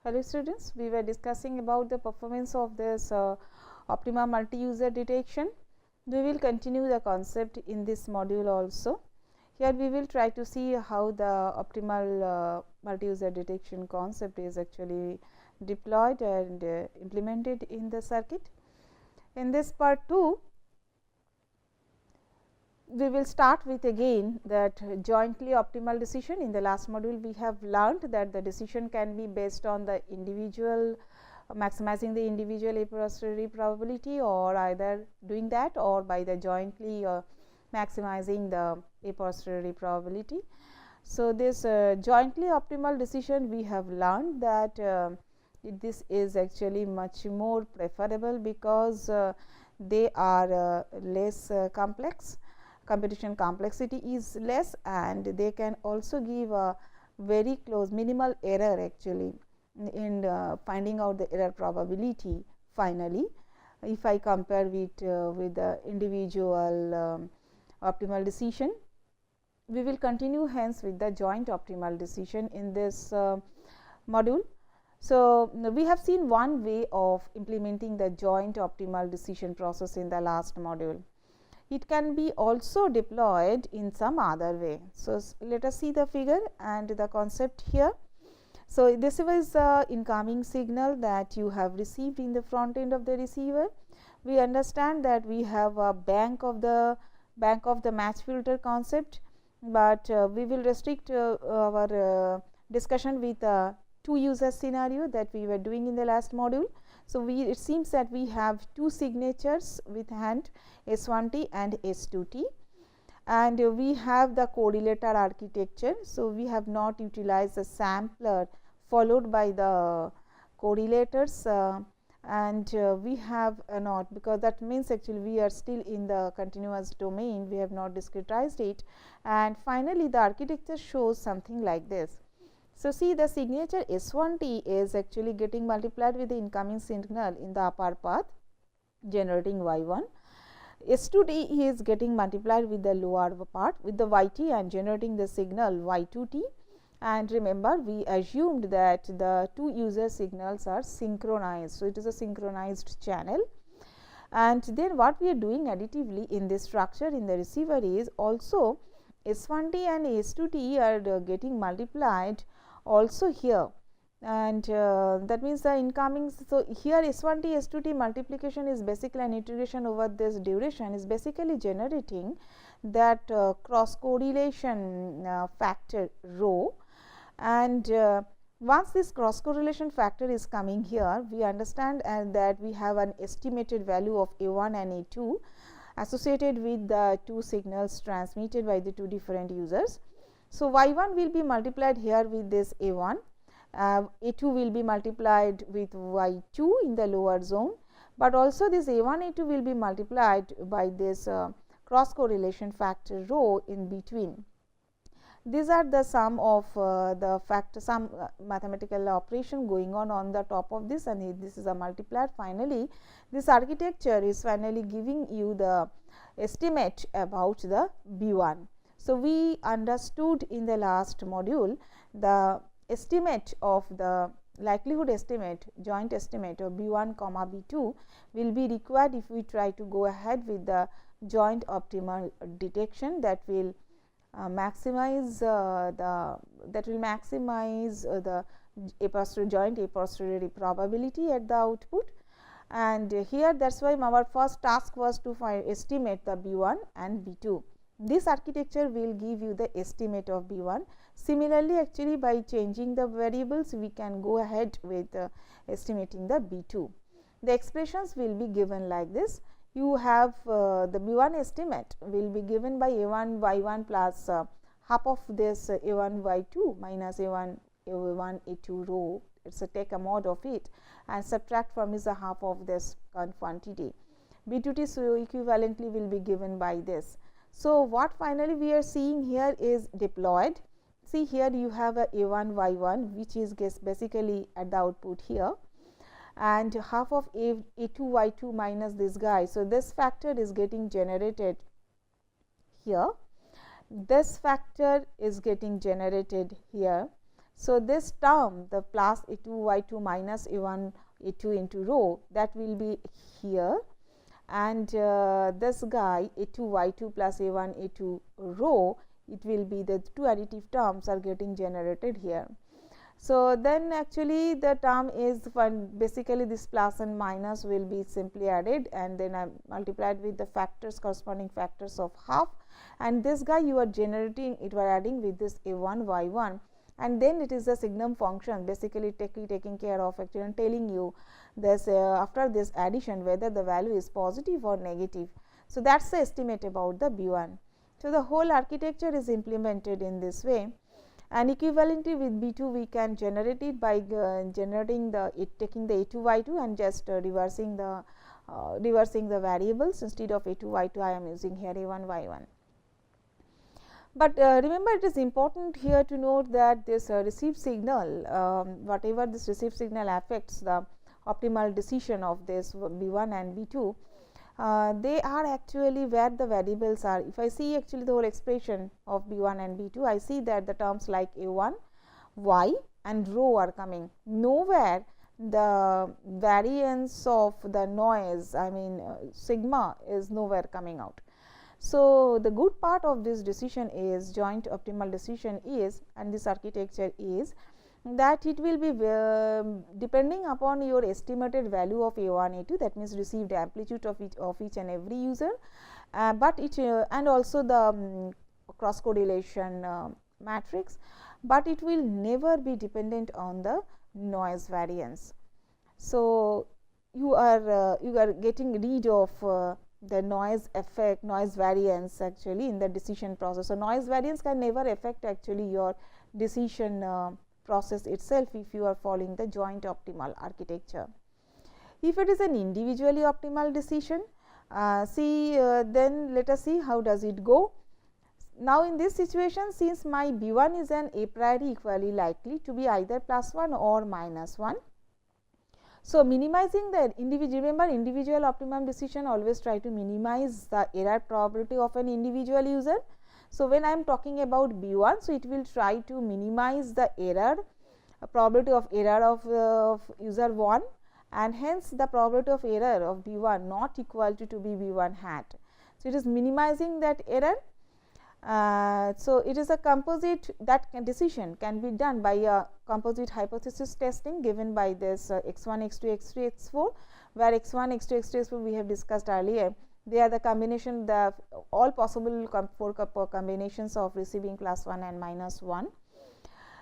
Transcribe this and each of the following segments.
Hello students, we were discussing about the performance of this optima multi-user detection. We will continue the concept in this module also. Here we will try to see how the optimal multi-user detection concept is actually deployed and implemented in the circuit. In this part 2, we will start with again that jointly optimal decision. In the last module, we have learned that the decision can be based on the individual maximizing the individual a posteriori probability, or either doing that or by the jointly maximizing the a posteriori probability. So, this jointly optimal decision we have learned that this is actually much more preferable because they are less complex. Computation complexity is less and they can also give a very close minimal error actually in finding out the error probability finally, if I compare with the individual optimal decision. We will continue hence with the joint optimal decision in this module. So, we have seen one way of implementing the joint optimal decision process in the last module. It can be also deployed in some other way. So, let us see the figure and the concept here. So, this was the incoming signal that you have received in the front end of the receiver. We understand that we have a bank of the match filter concept, but we will restrict our discussion with two user scenario that we were doing in the last module. So, it seems that we have two signatures with hand S1T and S2T, and we have the correlator architecture. So, we have not utilized the sampler followed by the correlators and we have not, because that means actually we are still in the continuous domain, we have not discretized it, and finally, the architecture shows something like this. So, see the signature S1T is actually getting multiplied with the incoming signal in the upper path generating Y1. S2T is getting multiplied with the lower part with the YT and generating the signal Y2T. And remember, we assumed that the two user signals are synchronized. So, it is a synchronized channel. And then what we are doing additively in this structure in the receiver is also S1T and S2T are getting multiplied also here, and that means the incoming. So, here S1T S2T multiplication is basically an integration over this duration is basically generating that cross correlation factor rho, and once this cross correlation factor is coming here, we understand that we have an estimated value of A1 and A2 associated with the two signals transmitted by the two different users. So, Y1 will be multiplied here with this A1, A2 will be multiplied with Y2 in the lower zone, but also this A1 A2 will be multiplied by this cross correlation factor rho in between. These are the sum of the factor, some mathematical operation going on the top of this, and this is a multiplier. Finally, this architecture is finally giving you the estimate about the B1. So, we understood in the last module the estimate of the likelihood estimate, joint estimate of B1 comma B2 will be required if we try to go ahead with the joint optimal detection that will maximize the joint a posteriori probability at the output. And here that is why our first task was to estimate the B1 and B2. This architecture will give you the estimate of B1. Similarly, actually by changing the variables, we can go ahead with estimating the B2. The expressions will be given like this. You have the B1 estimate will be given by A1 Y1 plus half of this A1 Y2 minus A1 A2 rho. It is a take a mod of it and subtract from is a half of this quantity. B2T so equivalently will be given by this. So, what finally we are seeing here is deployed. See here you have a A1 Y1 which is basically at the output here, and half of A2 Y2 minus this guy. So, this factor is getting generated here, this factor is getting generated here, So, this term, the plus a2 y2 minus a1 a2 into rho, that will be here, and this guy a2 y2 plus a1 a2 rho, it will be the two additive terms are getting generated here. So, then actually the term is basically this plus and minus will be simply added, and then I multiplied with the factors, corresponding factors of half, and this guy you are generating, it were adding with this a1 y1, and then it is the signum function basically taking care of actually and telling you this after this addition whether the value is positive or negative. So, that is the estimate about the B1. So, the whole architecture is implemented in this way, and equivalently with B2 we can generate it by generating taking the a2 y2 and just reversing the variables. Instead of a2 y2 I am using here a1 y1. But remember, it is important here to note that this received signal, whatever this received signal affects the optimal decision of this B1 and B2, they are actually where the variables are. If I see actually the whole expression of B1 and B2, I see that the terms like a1, y and rho are coming. Nowhere the variance of the noise, I mean sigma, is nowhere coming out. So, the good part of this decision is joint optimal decision is, and this architecture is, that it will be depending upon your estimated value of a1 a2, that means received amplitude of each and every user, but it and also the cross correlation matrix, but it will never be dependent on the noise variance. So, you are getting rid of the noise effect, noise variance actually in the decision process. So, noise variance can never affect actually your decision process itself if you are following the joint optimal architecture. If it is an individually optimal decision, then let us see how does it go. Now, in this situation, since my B1 is an a priori equally likely to be either +1 or -1. So, minimizing the remember individual optimum decision always try to minimize the error probability of an individual user. So, when I am talking about B1, so it will try to minimize the error probability of error of user 1, and hence the probability of error of B1 not equal to be B1 hat. So, it is minimizing that error. So, it is a composite that decision can be done by a composite hypothesis testing given by this x1, x2, x3, x4, where x1, x2, x3, x4 we have discussed earlier. They are the combination, the all possible 4 combinations of receiving +1 and -1,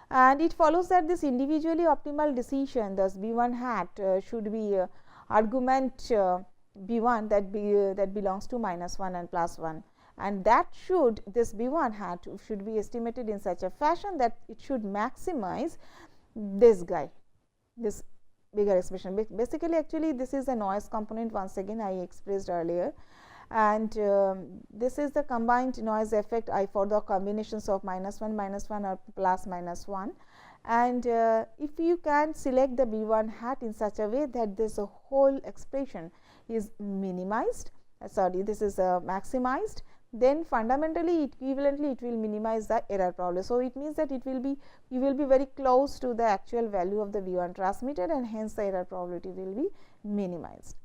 and it follows that this individually optimal decision, thus B1 hat should be argument B1 that belongs to -1 and +1. And that should, this B1 hat should be estimated in such a fashion that it should maximize this guy, this bigger expression. Basically, actually this is a noise component, once again I expressed earlier, and this is the combined noise effect for the combinations of -1 or +-1, and if you can select the B1 hat in such a way that this whole expression is minimized, this is maximized, then fundamentally equivalently it will minimize the error probability. So, it means that it will be, you will be very close to the actual value of the V1 transmitted, and hence the error probability will be minimized.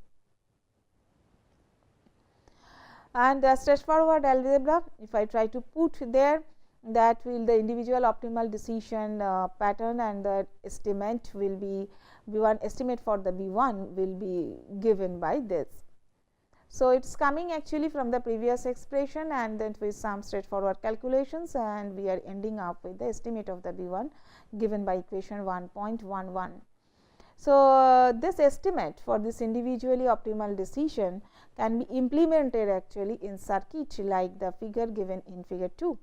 And the straightforward algebra, if I try to put there, that will the individual optimal decision pattern, and the estimate will be B1 estimate for the B1 will be given by this. So, it is coming actually from the previous expression, and then with some straightforward calculations, and we are ending up with the estimate of the B1 given by equation 1.11. So, this estimate for this individually optimal decision can be implemented actually in circuit like the figure given in figure 2.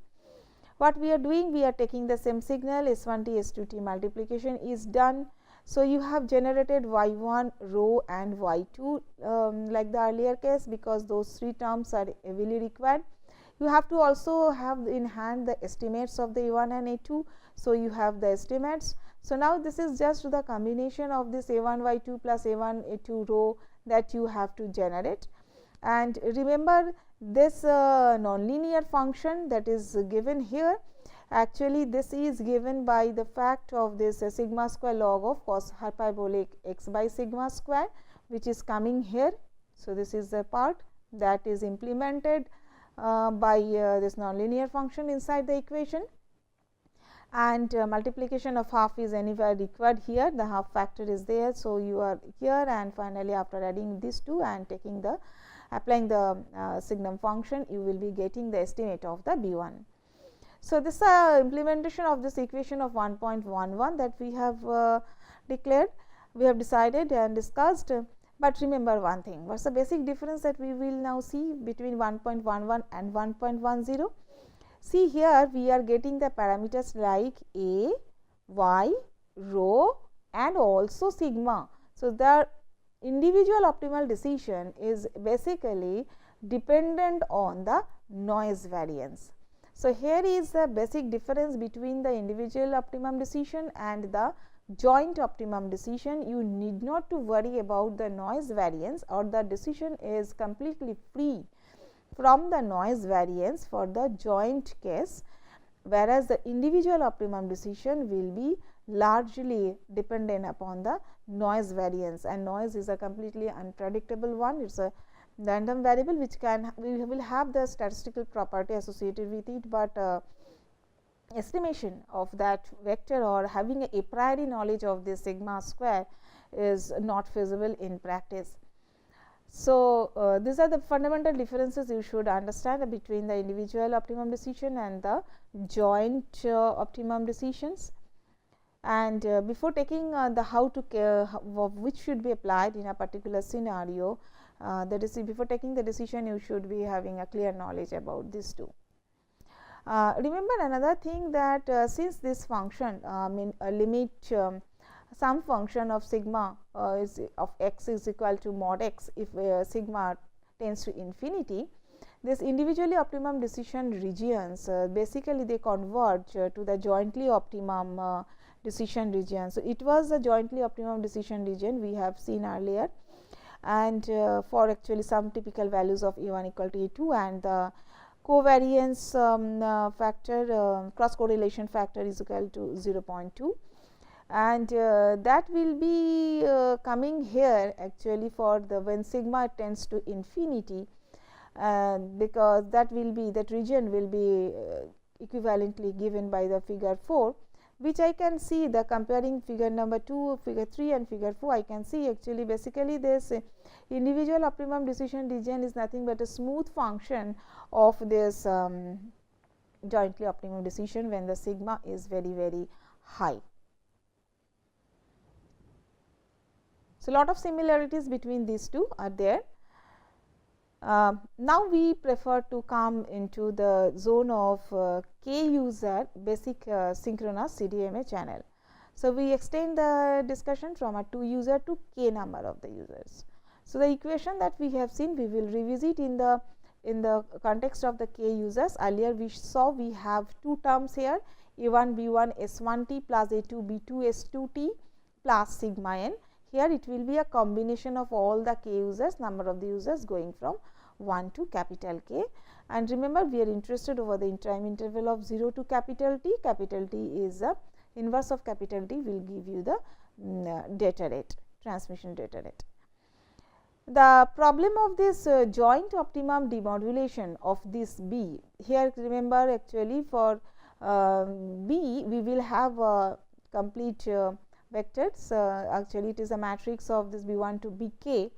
What we are doing, we are taking the same signal S1t S2t multiplication is done. So, you have generated y1 rho and y2 like the earlier case, because those 3 terms are heavily required. You have to also have in hand the estimates of the a1 and a2. So, you have the estimates. So, now this is just the combination of this a1 y2 plus a1 a2 rho that you have to generate. And remember this nonlinear function that is given here, Actually, this is given by the fact of this sigma square log of cos hyperbolic x by sigma square, which is coming here. So, this is the part that is implemented by this nonlinear function inside the equation, and multiplication of half is anywhere required here, the half factor is there. So, you are here, and finally, after adding these two and taking the applying the signum function, you will be getting the estimate of the B 1. So, this implementation of this equation of 1.11 that we have declared, we have decided and discussed. But remember one thing, what is the basic difference that we will now see between 1.11 and 1.10? See here, we are getting the parameters like a, y, rho and also sigma. So, the individual optimal decision is basically dependent on the noise variance. So, here is the basic difference between the individual optimum decision and the joint optimum decision. You need not to worry about the noise variance, or the decision is completely free from the noise variance for the joint case, whereas the individual optimum decision will be largely dependent upon the noise variance, and noise is a completely unpredictable one. It is a random variable which we will have the statistical property associated with it, but estimation of that vector or having a priori knowledge of this sigma square is not feasible in practice. So, these are the fundamental differences you should understand between the individual optimum decision and the joint optimum decisions. And before taking the how to which should be applied in a particular scenario, that is, before taking the decision, you should be having a clear knowledge about these two. Remember another thing that since this function limit some function of sigma is of x is equal to mod x if sigma tends to infinity, this individually optimum decision regions basically they converge to the jointly optimum decision region. So, it was a jointly optimum decision region we have seen earlier, and for actually some typical values of E 1 equal to E 2, and the covariance factor cross correlation factor is equal to 0.2, and that will be coming here actually for the when sigma tends to infinity, because that will be that region will be equivalently given by the figure 4, which I can see the comparing figure number 2, figure 3 and figure 4, I can see actually basically this individual optimum decision region is nothing but a smooth function of this jointly optimum decision when the sigma is very high. So, lot of similarities between these two are there. Now, we prefer to come into the zone of k user basic synchronous CDMA channel. So, we extend the discussion from a 2 user to k number of the users. So, the equation that we have seen we will revisit in the context of the k users. Earlier we saw we have two terms here, A 1 B 1 S 1 t plus A 2 B 2 S 2 t plus sigma n. Here it will be a combination of all the k users, number of the users going from 1 to capital K, and remember we are interested over the time interval of 0 to capital T. Capital T is a inverse of capital T will give you the data rate, transmission data rate. The problem of this joint optimum demodulation of this B, here remember actually for B we will have complete vectors, actually it is a matrix of this B 1 to B k.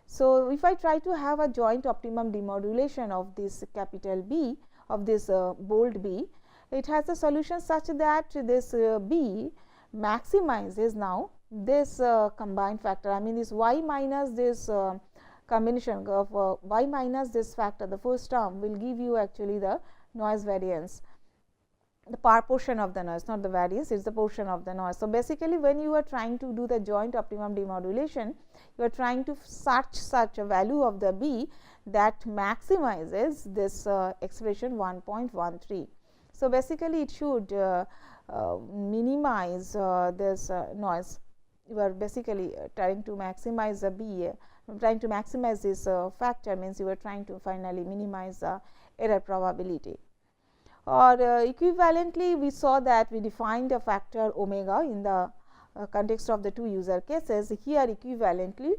So, if I try to have a joint optimum demodulation of this capital B, of this bold B, it has a solution such that this B maximizes now this combined factor, I mean this y minus this combination of y minus this factor, the first term will give you actually the noise variance, the portion of the noise, not the variance, it is the portion of the noise. So, basically when you are trying to do the joint optimum demodulation, you are trying to search such a value of the B that maximizes this expression 1.13. So, basically it should minimize this noise. You are basically trying to maximize the B, trying to maximize this factor means you are trying to finally minimize the error probability. or equivalently we saw that we defined a factor omega in the context of the two user cases. Here equivalently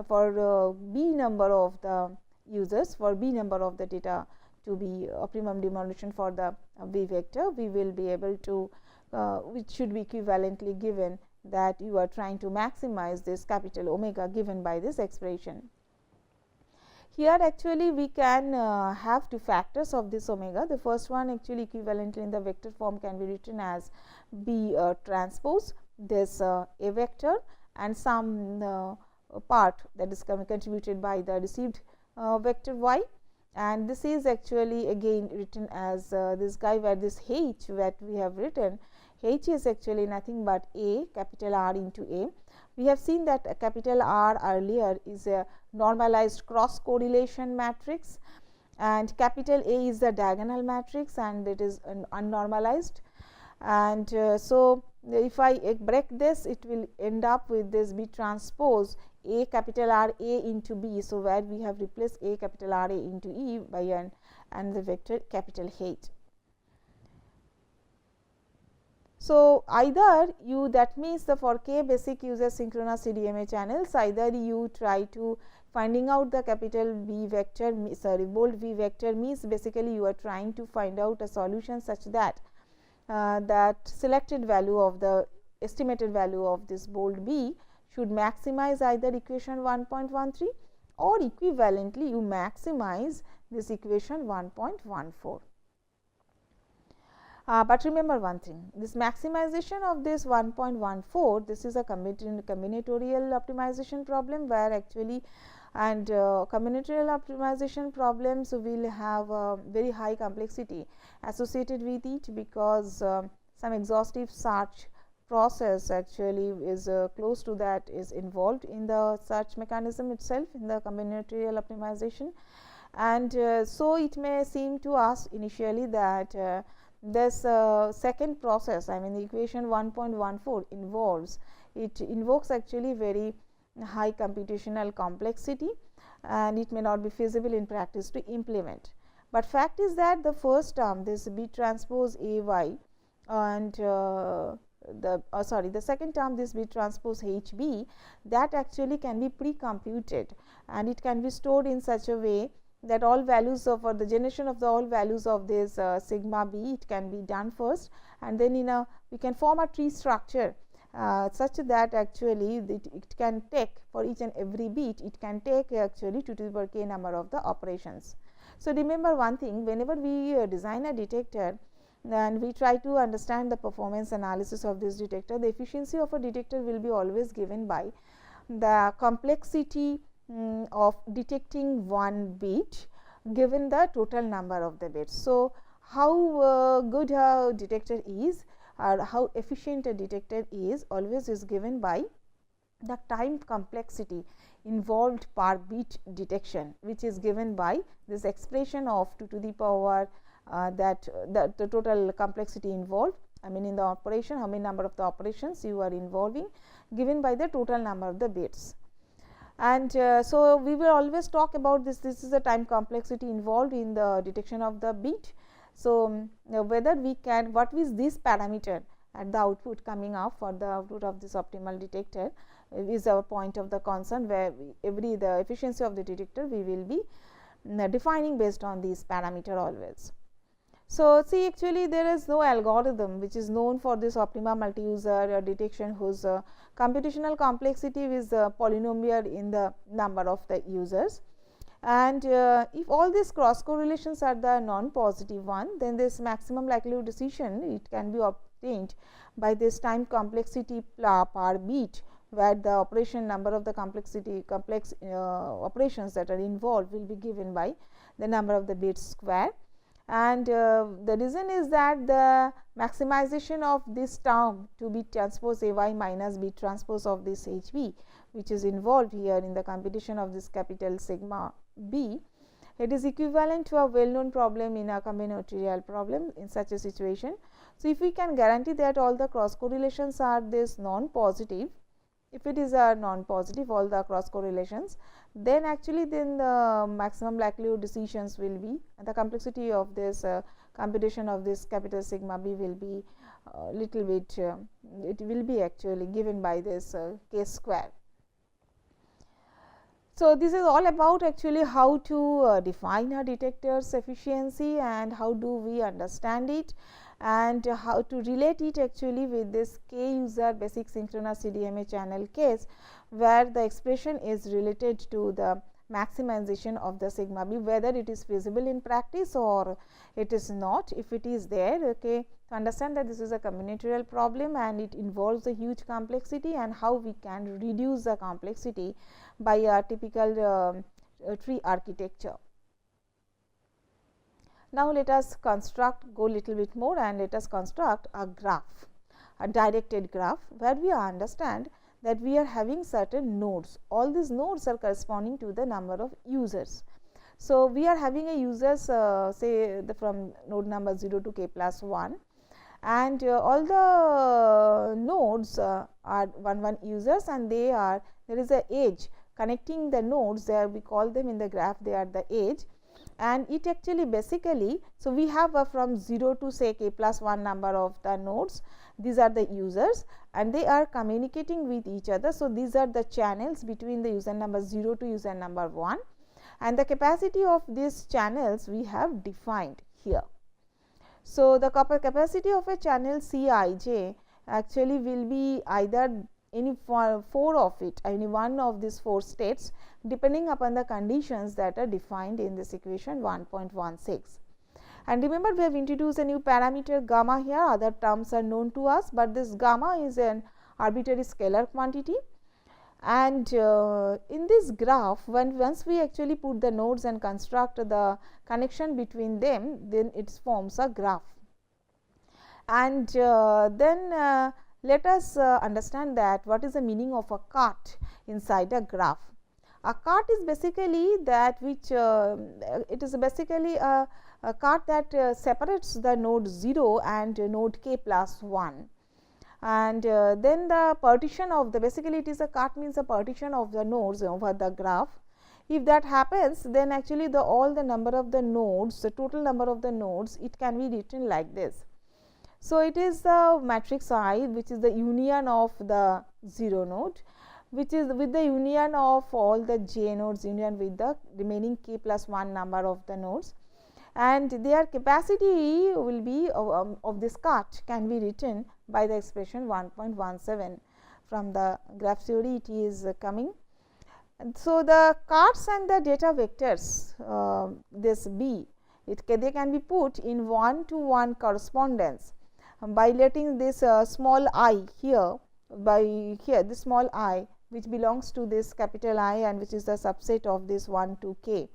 for b number of the users, for b number of the data to be optimum distribution for the v vector, we will be able to which should be equivalently given that you are trying to maximize this capital omega given by this expression. Here actually we can have two factors of this omega. The first one actually equivalently in the vector form can be written as b transpose this a vector and some part that is contributed by the received vector y, and this is actually again written as this guy, where this h that we have written, h is actually nothing but a capital R into a. We have seen that a capital R earlier is a normalized cross correlation matrix, and capital A is the diagonal matrix and it is unnormalized. And so, if I break this, it will end up with this B transpose A capital R A into B. So, where we have replaced A capital R A into E by n and the vector capital H. So, either you, that means the for k basic user synchronous CDMA channels, either you try to finding out the capital B vector, sorry, bold V vector means basically you are trying to find out a solution such that that selected value of the estimated value of this bold B should maximize either equation 1.13 or equivalently you maximize this equation 1.14. But remember one thing, this maximization of this 1.14, this is a combinatorial optimization problem, where actually and combinatorial optimization problems will have a very high complexity associated with it, because some exhaustive search process actually is close to that is involved in the search mechanism itself in the combinatorial optimization. And so it may seem to us initially that this second process, I mean the equation 1.14 involves, it invokes actually very high computational complexity and it may not be feasible in practice to implement. But fact is that the first term, this B transpose A y, and the second term, this B transpose H b, that actually can be pre-computed and it can be stored in such a way that all values of, or the generation of the all values of this sigma b, it can be done first, and then in a we can form a tree structure such that actually it can take for each and every bit, it can take actually 2 to the power k number of the operations. So, remember one thing, whenever we design a detector and we try to understand the performance analysis of this detector, the efficiency of a detector will be always given by the complexity of detecting one bit given the total number of the bits. So, how good a detector is or how efficient a detector is always is given by the time complexity involved per bit detection, which is given by this expression of 2 to the power that the total complexity involved, I mean in the operation, how many number of the operations you are involving, given by the total number of the bits. And so, we will always talk about this is the time complexity involved in the detection of the bit. So, whether we can, what is this parameter at the output coming up for the output of this optimal detector is our point of the concern, where the efficiency of the detector we will be defining based on these parameter always. So, see actually there is no algorithm which is known for this optima multi-user detection whose computational complexity is polynomial in the number of the users. And if all these cross correlations are the non-positive one, then this maximum likelihood decision it can be obtained by this time complexity per bit, where the operation number of the complexity complex operations that are involved will be given by the number of the bits square. And the reason is that the maximization of this term to B transpose A y minus B transpose of this H b, which is involved here in the computation of this capital sigma b, it is equivalent to a well known problem in a combinatorial problem in such a situation. So, if we can guarantee that all the cross correlations are this non-positive, if it is a non-positive all the cross correlations, then actually then the maximum likelihood decisions will be, and the complexity of this computation of this capital sigma b will be little bit it will be actually given by this k square. So, this is all about actually how to define a detector's efficiency and how do we understand it, and how to relate it actually with this k user basic synchronous CDMA channel case, where the expression is related to the maximization of the sigma b, whether it is feasible in practice or it is not. If it is there, okay, to understand that this is a combinatorial problem and it involves a huge complexity, and how we can reduce the complexity by a typical tree architecture. Now, let us go little bit more and let us construct a graph, a directed graph, where we understand that we are having certain nodes. All these nodes are corresponding to the number of users. So, we are having a users say from node number 0 to k plus 1, and all the nodes are 1 users, and there is a edge connecting the nodes there, we call them in the graph, they are the edge, and it actually basically. So, we have from 0 to say k plus 1 number of the nodes, these are the users and they are communicating with each other. So, these are the channels between the user number 0 to user number 1, and the capacity of these channels we have defined here. So, the capacity of a channel C I j actually will be either any four of it, any one of these 4 states, depending upon the conditions that are defined in this equation 1.16. And remember, we have introduced a new parameter gamma here, other terms are known to us, but this gamma is an arbitrary scalar quantity. And in this graph, once we actually put the nodes and construct the connection between them, then it forms a graph. And then let us understand that what is the meaning of a cart inside a graph. A cart is basically that which it is basically a cart that separates the node 0 and node k plus 1, and then the partition of the, basically it is a cart means a partition of the nodes over the graph. If that happens, then actually all the number of the nodes, the total number of the nodes, it can be written like this. So, it is the matrix I, which is the union of the 0 node, which is with the union of all the j nodes, union with the remaining k plus 1 number of the nodes, and their capacity will be of this cart can be written by the expression 1.17. From the graph theory it is coming. And so, the carts and the data vectors this b, they can be put in 1-to-1 correspondence by letting this small I here, by here this small I which belongs to this capital I and which is the subset of this 1 to k.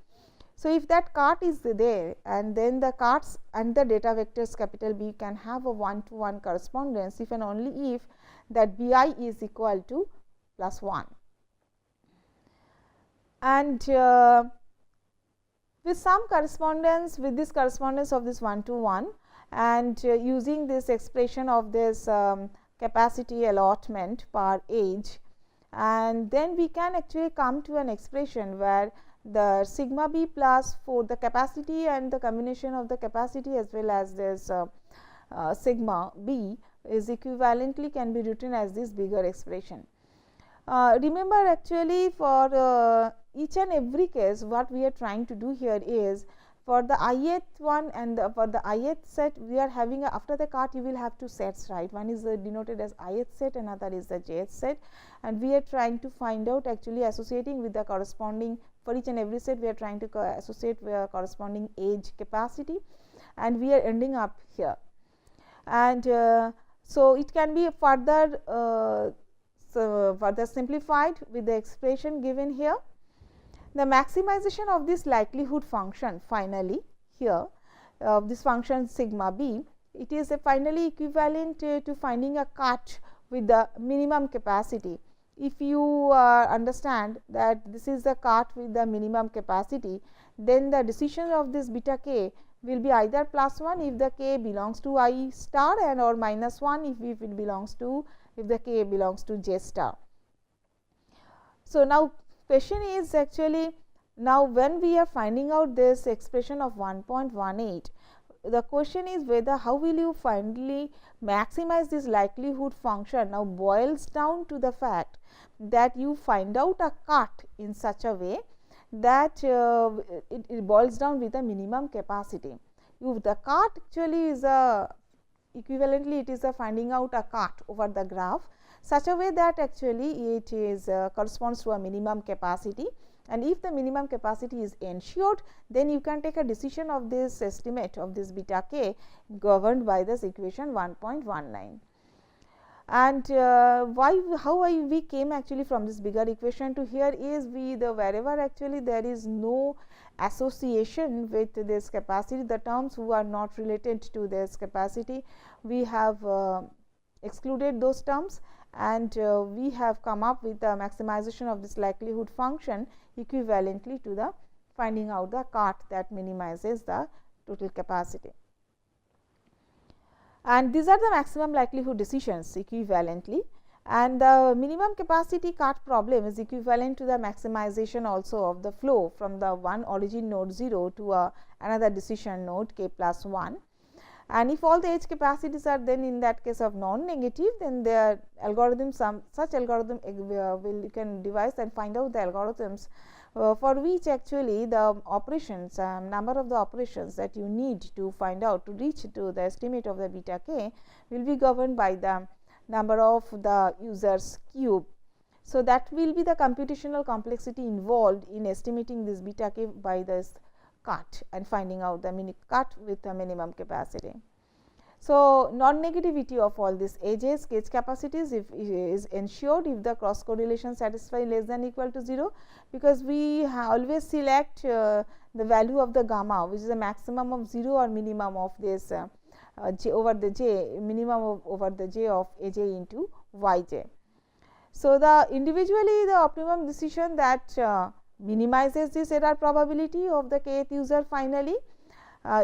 So, if that cart is there, and then the carts and the data vectors capital B can have a 1-to-1 correspondence if and only if that b I is equal to plus 1. And with some correspondence, with this correspondence of this 1-to-1, and using this expression of this capacity allotment per age, and then we can actually come to an expression where the sigma b plus for the capacity and the combination of the capacity as well as this sigma b is equivalently can be written as this bigger expression. Remember, actually for each and every case what we are trying to do here is, for the ith one and for the ith set, we are having after the cart you will have 2 sets, right. One is denoted as ith set, another is the jth set, and we are trying to find out actually associating with the corresponding, for each and every set we are trying to associate with corresponding age capacity, and we are ending up here. And so, it can be further further simplified with the expression given here. The maximization of this likelihood function finally here this function sigma b, it is finally equivalent to finding a cart with the minimum capacity. If you understand that this is the cart with the minimum capacity, then the decision of this beta k will be either plus 1 if the k belongs to I star, and or minus 1 if it belongs to, if the k belongs to j star. So, now question is actually, now when we are finding out this expression of 1.18, the question is whether how will you finally maximize this likelihood function now boils down to the fact that you find out a cut in such a way that it boils down with a minimum capacity. If the cut actually is a equivalently it is a finding out a cut over the graph such a way that actually it is corresponds to a minimum capacity, and if the minimum capacity is ensured, then you can take a decision of this estimate of this beta k governed by this equation 1.19. And how we came actually from this bigger equation to here is wherever actually there is no association with this capacity, the terms who are not related to this capacity, we have excluded those terms, and we have come up with the maximization of this likelihood function equivalently to the finding out the cut that minimizes the total capacity. And these are the maximum likelihood decisions equivalently, and the minimum capacity cut problem is equivalent to the maximization also of the flow from the one origin node 0 to another decision node k plus 1. And if all the edge capacities are then in that case of non-negative, then the algorithm such algorithm you can devise and find out the algorithms for which actually the operations number of the operations that you need to find out to reach to the estimate of the beta k will be governed by the number of the users cube. So, that will be the computational complexity involved in estimating this beta k by this cut and finding out the cut with the minimum capacity. So, non-negativity of all these edges edge capacities is ensured if the cross correlation satisfy less than equal to 0, because we always select the value of the gamma which is a maximum of 0 or minimum of this j over the j minimum over the j of a j into y j. So, the individually the optimum decision that minimizes this error probability of the kth user finally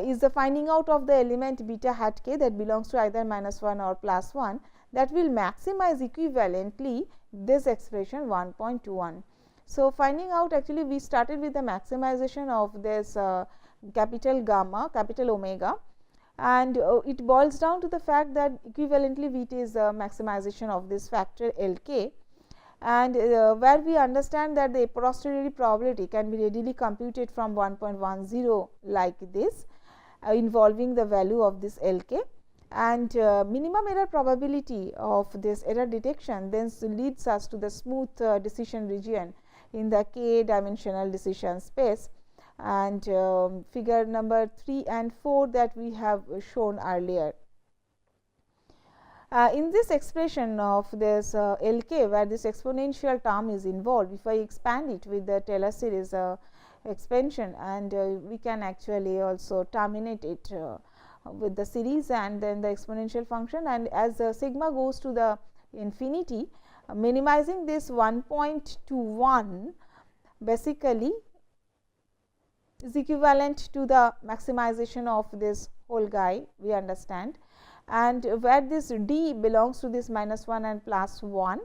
is the finding out of the element beta hat k that belongs to either -1 or +1 that will maximize equivalently this expression 1.21. So, finding out actually we started with the maximization of this capital gamma capital omega, and it boils down to the fact that equivalently it is maximization of this factor L k, and where we understand that the a posteriori probability can be readily computed from 1.10 like this involving the value of this L k, and minimum error probability of this error detection then leads us to the smooth decision region in the k dimensional decision space, and figure number 3 and 4 that we have shown earlier. In this expression of this L k where this exponential term is involved, if I expand it with the Taylor series expansion, and we can actually also terminate it with the series and then the exponential function, and as sigma goes to the infinity, minimizing this 1.21 basically is equivalent to the maximization of this whole guy we understand, and where this d belongs to this -1 and +1,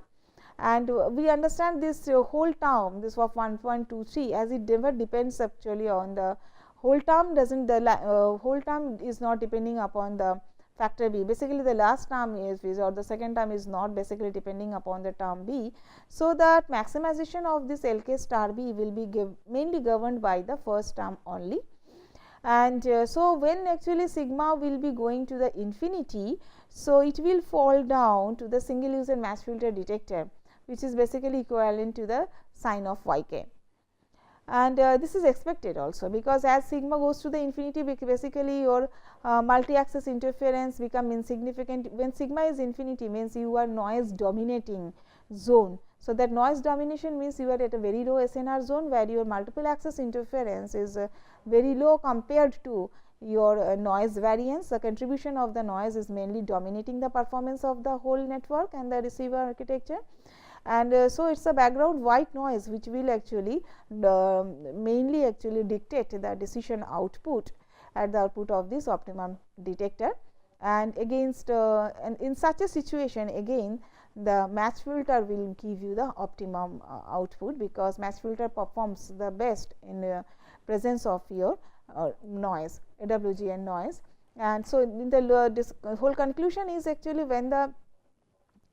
and we understand this whole term this of 1.23 as it never depends actually on the whole term doesn't the whole term is not depending upon the factor b, basically the last term is or the second term is not basically depending upon the term b. So, that maximization of this L k star b will be mainly governed by the first term only, and so when actually sigma will be going to the infinity, so it will fall down to the single user match filter detector which is basically equivalent to the sign of y k. And this is expected also, because as sigma goes to the infinity basically your multi-axis interference become insignificant. When sigma is infinity means you are noise dominating zone. So, that noise domination means you are at a very low SNR zone where your multiple axis interference is very low compared to your noise variance. The contribution of the noise is mainly dominating the performance of the whole network and the receiver architecture. And so, it is a background white noise which will actually mainly actually dictate the decision output at the output of this optimum detector, and against and in such a situation again the match filter will give you the optimum output, because match filter performs the best in presence of your noise AWGN noise, And so, in the this whole conclusion is actually when the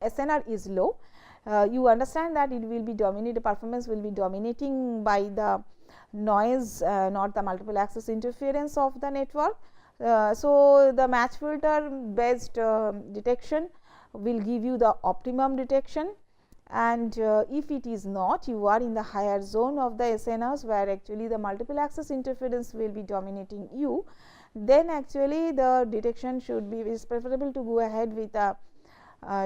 SNR is low, you understand that it will be dominated, performance will be dominating by the noise, not the multiple access interference of the network. So, the match filter based detection will give you the optimum detection, and if it is not, you are in the higher zone of the SNRs where actually the multiple access interference will be dominating you, then actually the detection should be, is preferable to go ahead with a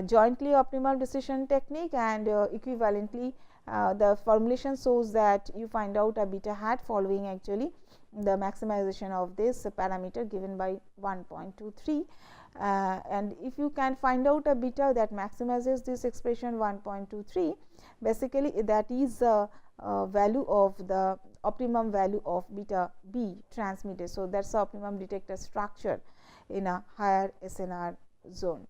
jointly optimal decision technique, and equivalently the formulation shows that you find out a beta hat following actually the maximization of this parameter given by 1.23. And if you can find out a beta that maximizes this expression 1.23, basically that is the value of the optimum value of beta B transmitted. So, that is the optimum detector structure in a higher SNR zone.